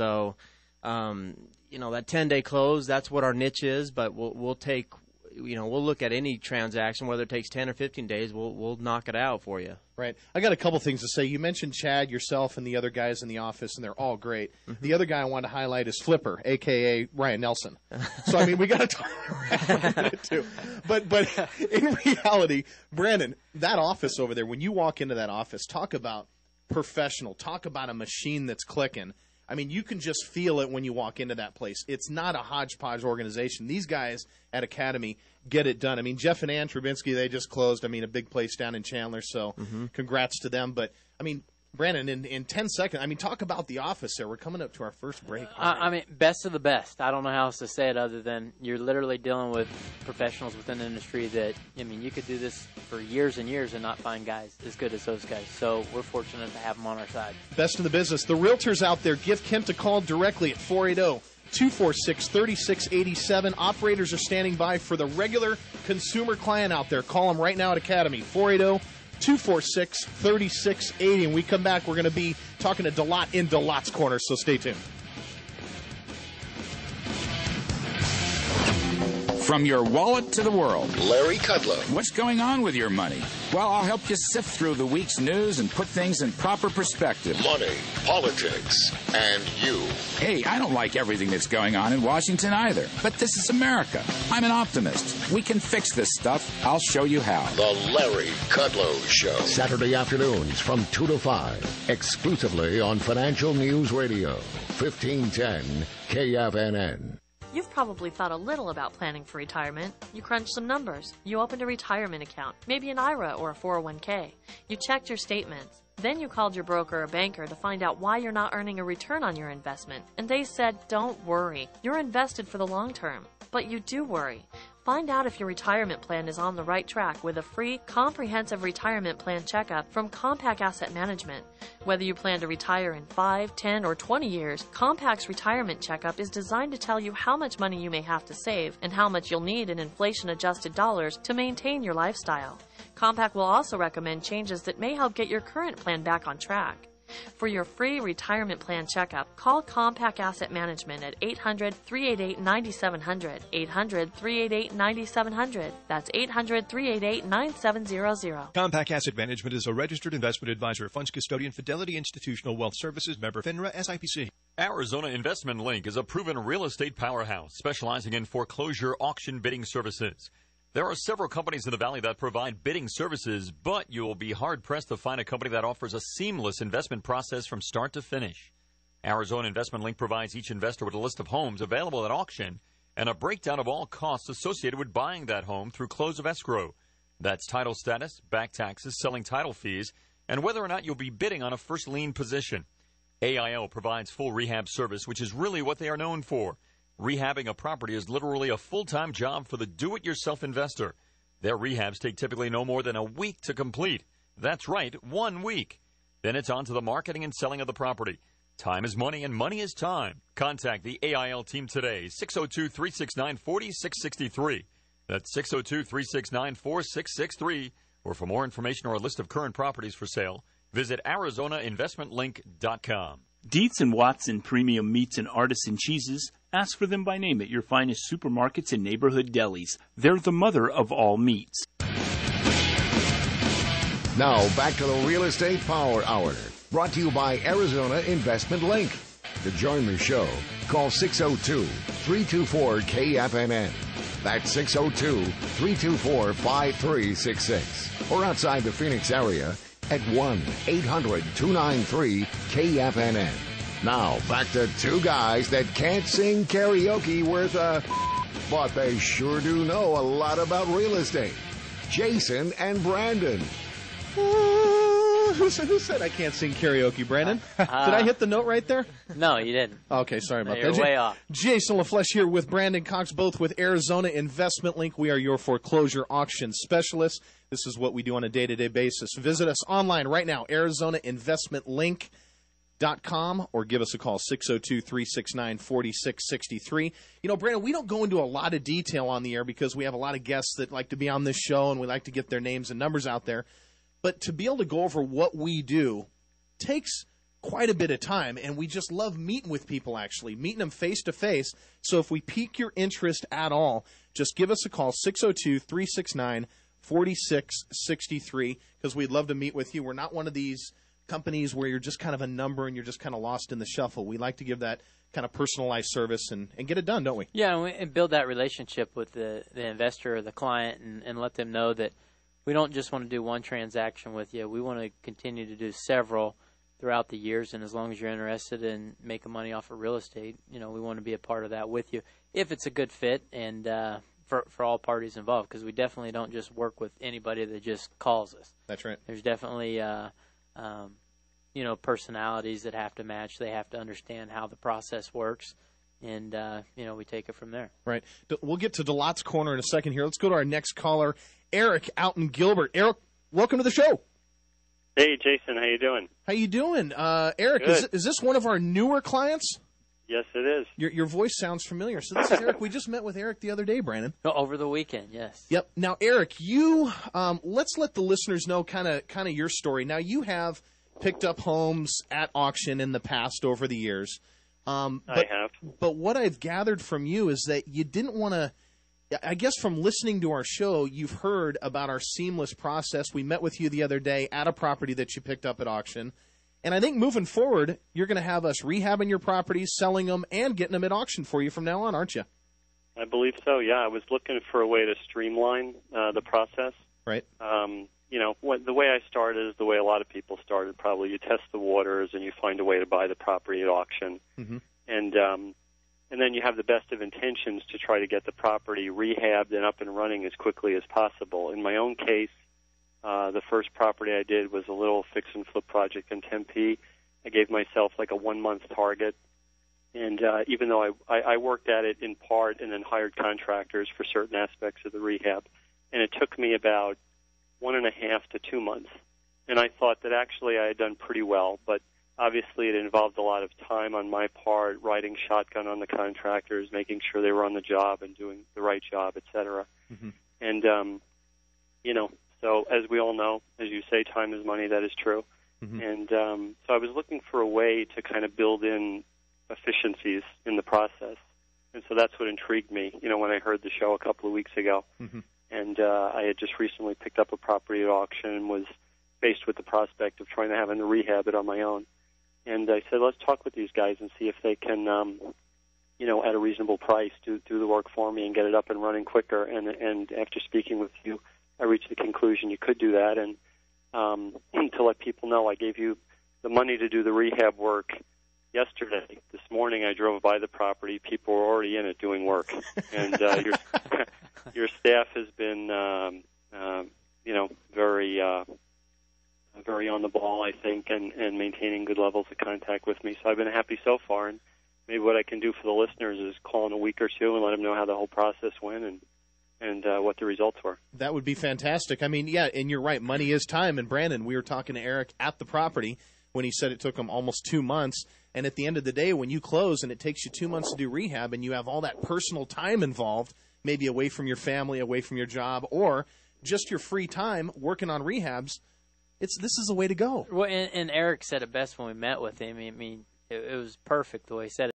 So, that 10-day close, that's what our niche is, but we'll take, we'll look at any transaction, whether it takes 10 or 15 days, we'll knock it out for you. Right. I got a couple things to say. You mentioned Chad, yourself, and the other guys in the office, and they're all great. Mm-hmm. The other guy I wanted to highlight is Flipper, a.k.a. Ryan Nelson. So, we got to talk about it, too. But in reality, Brandon, that office over there, when you walk into that office, talk about professional. Talk about a machine that's clicking. You can just feel it when you walk into that place. It's not a hodgepodge organization. These guys at Academy get it done. Jeff and Ann Trubinsky, they just closed, a big place down in Chandler, so congrats to them. But, Brandon, in 10 seconds, talk about the office there. We're coming up to our first break. Best of the best. I don't know how else to say it other than you're literally dealing with professionals within the industry that, you could do this for years and years and not find guys as good as those guys. So we're fortunate to have them on our side. Best in the business. The realtors out there, give Kent a call directly at 480-246-3687. Operators are standing by for the regular consumer client out there. Call them right now at Academy, 480-246-3680. And when we come back, we're going to be talking to DeLotte in DeLotte's Corner, so stay tuned. From your wallet to the world, Larry Kudlow. What's going on with your money? Well, I'll help you sift through the week's news and put things in proper perspective. Money, politics, and you. Hey, I don't like everything that's going on in Washington either, but this is America. I'm an optimist. We can fix this stuff. I'll show you how. The Larry Kudlow Show. Saturday afternoons from 2 to 5, exclusively on Financial News Radio, 1510 KFNN. You've probably thought a little about planning for retirement. You crunched some numbers. You opened a retirement account, maybe an IRA or a 401k. You checked your statements. Then you called your broker or banker to find out why you're not earning a return on your investment. And they said, don't worry. You're invested for the long term. But you do worry. Find out if your retirement plan is on the right track with a free, comprehensive retirement plan checkup from Compact Asset Management. Whether you plan to retire in 5, 10, or 20 years, Compact's retirement checkup is designed to tell you how much money you may have to save and how much you'll need in inflation-adjusted dollars to maintain your lifestyle. Compact will also recommend changes that may help get your current plan back on track. For your free retirement plan checkup, call Compact Asset Management at 800-388-9700, 800-388-9700. That's 800-388-9700. Compact Asset Management is a registered investment advisor, funds custodian, Fidelity Institutional Wealth Services, member FINRA, SIPC. Arizona Investment Link is a proven real estate powerhouse specializing in foreclosure auction bidding services. There are several companies in the Valley that provide bidding services, but you will be hard-pressed to find a company that offers a seamless investment process from start to finish. Arizona Investment Link provides each investor with a list of homes available at auction and a breakdown of all costs associated with buying that home through close of escrow. That's title status, back taxes, selling title fees, and whether or not you'll be bidding on a first lien position. AIL provides full rehab service, which is really what they are known for. Rehabbing a property is literally a full-time job for the do-it-yourself investor. Their rehabs take typically no more than a week to complete. That's right, 1 week. Then it's on to the marketing and selling of the property. Time is money, and money is time. Contact the AIL team today, 602-369-4663. That's 602-369-4663. Or for more information or a list of current properties for sale, visit ArizonaInvestmentLink.com. Dietz and Watson Premium Meats and Artisan Cheeses. Ask for them by name at your finest supermarkets and neighborhood delis. They're the mother of all meats. Now back to the Real Estate Power Hour, brought to you by Arizona Investment Link. To join the show, call 602-324-KFNN. That's 602-324-5366. Or outside the Phoenix area at 1-800-293-KFNN. Now, back to two guys that can't sing karaoke worth a... but they sure do know a lot about real estate. Jason and Brandon. Who said I can't sing karaoke, Brandon? Did I hit the note right there? No, you didn't. Okay, sorry about You're that. way off. Jason LaFleche here with Brandon Cox, both with Arizona Investment Link. We are your foreclosure auction specialists. This is what we do on a day-to-day basis. Visit us online right now, ArizonaInvestmentLink.com, or give us a call, 602-369-4663. You know, Brandon, we don't go into a lot of detail on the air because we have a lot of guests that like to be on this show, and we like to get their names and numbers out there. But to be able to go over what we do takes quite a bit of time, and we just love meeting with people, actually, meeting them face-to-face. So if we pique your interest at all, just give us a call, 602-369-4663, because we'd love to meet with you. We're not one of these companies where you're just kind of a number and you're just kind of lost in the shuffle. We like to give that kind of personalized service and get it done, don't we? Yeah, and build that relationship with the investor or the client and let them know that we don't just want to do one transaction with you. We want to continue to do several throughout the years, and as long as you're interested in making money off of real estate, we want to be a part of that with you if it's a good fit and for all parties involved, because we definitely don't just work with anybody that just calls us. That's right. There's definitely personalities that have to match. They have to understand how the process works, and we take it from there. Right. We'll get to DeLotte's Corner in a second here. Let's go to our next caller, Eric out in Gilbert. Eric, welcome to the show. Hey, Jason, how you doing? How you doing? Eric, is this one of our newer clients? Yes, it is. Your voice sounds familiar. So this is Eric. We just met with Eric the other day, Brandon. Over the weekend, yes. Yep. Now, Eric, you let's let the listeners know kind of your story. Now, you have picked up homes at auction in the past over the years. I have. But what I've gathered from you is that you didn't want to, I guess from listening to our show, you've heard about our seamless process. We met with you the other day at a property that you picked up at auction. And I think moving forward, you're going to have us rehabbing your properties, selling them, and getting them at auction for you from now on, aren't you? I believe so, yeah. I was looking for a way to streamline the process. Right. The way I started is the way a lot of people started. Probably you test the waters and you find a way to buy the property at auction. Mm-hmm. And then you have the best of intentions to try to get the property rehabbed and up and running as quickly as possible. In my own case, the first property I did was a little fix-and-flip project in Tempe. I gave myself like a 1-month target. And even though I worked at it in part and then hired contractors for certain aspects of the rehab, and it took me about 1.5 to 2 months. And I thought that actually I had done pretty well, but obviously it involved a lot of time on my part, riding shotgun on the contractors, making sure they were on the job and doing the right job, et cetera. Mm-hmm. And, so as we all know, as you say, time is money. That is true. Mm-hmm. And so I was looking for a way to kind of build in efficiencies in the process. And so that's what intrigued me, when I heard the show a couple of weeks ago. Mm-hmm. And I had just recently picked up a property at auction and was faced with the prospect of trying to have to rehab it on my own. And I said, let's talk with these guys and see if they can, at a reasonable price, do the work for me and get it up and running quicker. And after speaking with you, I reached the conclusion you could do that. And to let people know, I gave you the money to do the rehab work yesterday. This morning I drove by the property. People were already in it doing work. And your staff has been, very on the ball, I think, and maintaining good levels of contact with me. So I've been happy so far. And maybe what I can do for the listeners is call in a week or two and let them know how the whole process went and what the results were. That would be fantastic. I mean, yeah, and you're right. Money is time. And Brandon, we were talking to Eric at the property when he said it took him almost 2 months. And at the end of the day, when you close and it takes you 2 months to do rehab and you have all that personal time involved, maybe away from your family, away from your job, or just your free time working on rehabs, this is the way to go. Well, and Eric said it best when we met with him. I mean, it was perfect the way he said it.